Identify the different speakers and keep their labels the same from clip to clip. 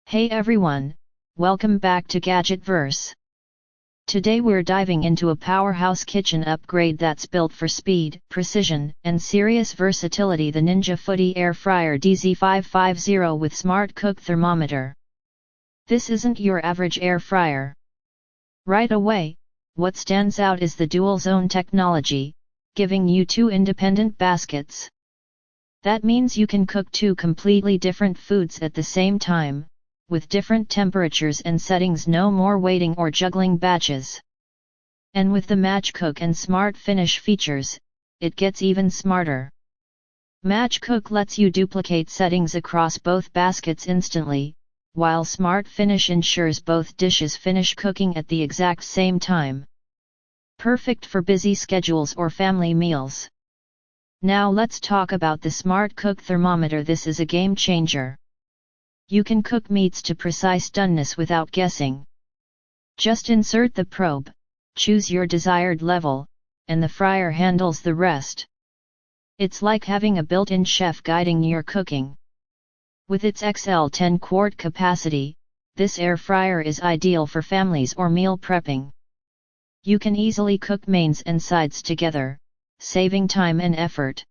Speaker 1: Hey everyone, welcome back to Gadgetverse. Today we're diving into a powerhouse kitchen upgrade that's built for speed, precision, and serious versatility: the Ninja Foodi Air Fryer DZ550 with Smart Cook Thermometer. This isn't your average air fryer. Right away, what stands out is the DualZone technology, giving you two independent baskets. That means you can cook two completely different foods at the same time, with different temperatures and settings. No more waiting or juggling batches. And with the Match Cook and Smart Finish features, it gets even smarter. Match Cook lets you duplicate settings across both baskets instantly, while Smart Finish ensures both dishes finish cooking at the exact same time. Perfect for busy schedules or family meals. Now let's talk about the Smart Cook Thermometer. This is a game changer. You can cook meats to precise doneness without guessing. Just insert the probe, choose your desired level, and the fryer handles the rest. It's like having a built-in chef guiding your cooking. With its XL 10-quart capacity, this air fryer is ideal for families or meal prepping. You can easily cook mains and sides together, saving time and effort.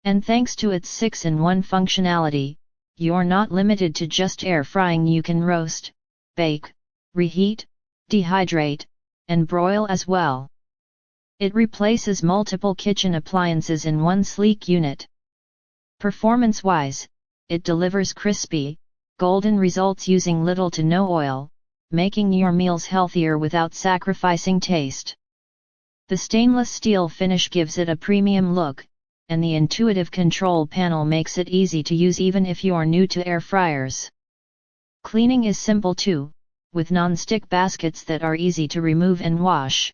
Speaker 1: And thanks to its 6-in-1 functionality, you're not limited to just air frying. You can roast, bake, reheat, dehydrate, and broil as well. It replaces multiple kitchen appliances in one sleek unit. Performance-wise, it delivers crispy, golden results using little to no oil, making your meals healthier without sacrificing taste. The stainless steel finish gives it a premium look, and the intuitive control panel makes it easy to use even if you're new to air fryers. Cleaning is simple too, with non-stick baskets that are easy to remove and wash.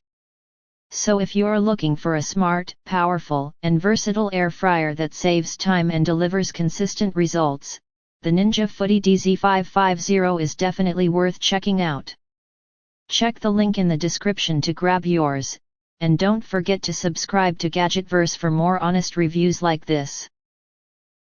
Speaker 1: So if you're looking for a smart, powerful, and versatile air fryer that saves time and delivers consistent results, the Ninja Foodi DZ550 is definitely worth checking out. Check the link in the description to grab yours, and don't forget to subscribe to Gadgetverse for more honest reviews like this.